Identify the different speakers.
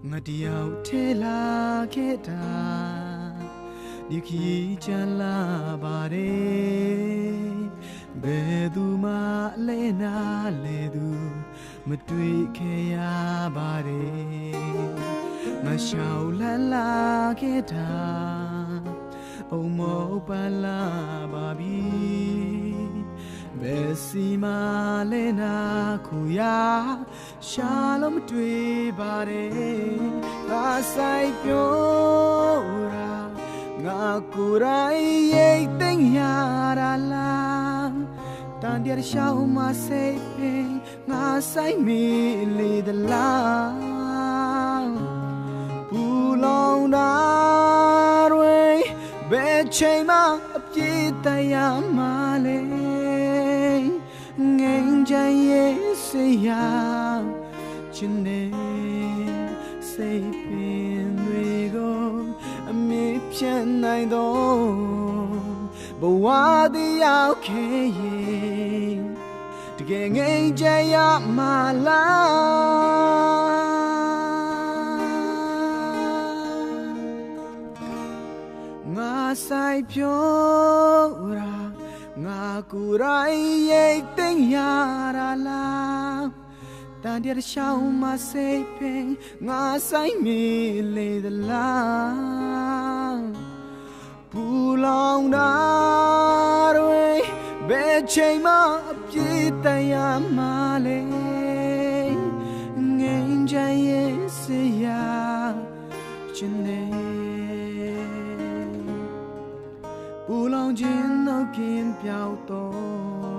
Speaker 1: ငါတယောက်ထဲလာခဲ့တာဒီခရီးချမ်းလာပါတယ်ဘယ်သူမှလဲနာလဲသူမတွေ့ခဲ့ရပါတယ်ငါရှောက်လာလာခဲ့တာအုံမောပါလာပါပြီဘယ်စီမလဲနာခုရာရှာလို့မတွေ့ပါတယ်ငါဆိုင်ပြောတာငါကိုယ်တိုင်ရိတ်သိမ်းရတာလားတန်တရားရှောင်းမစိတ်ပင်ငါဆိုင်မီလေသလားပူလောင်တာတွေဘယ်ချိန်မှအပြည့်တရားမလဲငိမ့်ချင်ရဲ့စေရချင်နေစိတ်ပင်တွေကိုအမေဖြတ်နိုင်တော့ဘဝတရားခဲ့ရင်တကယ်ငိမ့်ချင်ရမလားငါဆိုင်ပြောတာငါကိုယ်တိုင်ရိတ်သိမ်းရတာလားတန်တရားရှောင်းမစိတ်ပင်ငါဆိုင်မီလေသလားပူလောင်တာတွေဘယ်ချိန်မှအပြည့်တရားမလဲငိမ့်ချင်ရဲ့စေရချင်နေပူလောင်ခြင်းနောက်ကင်းပြောက်တော့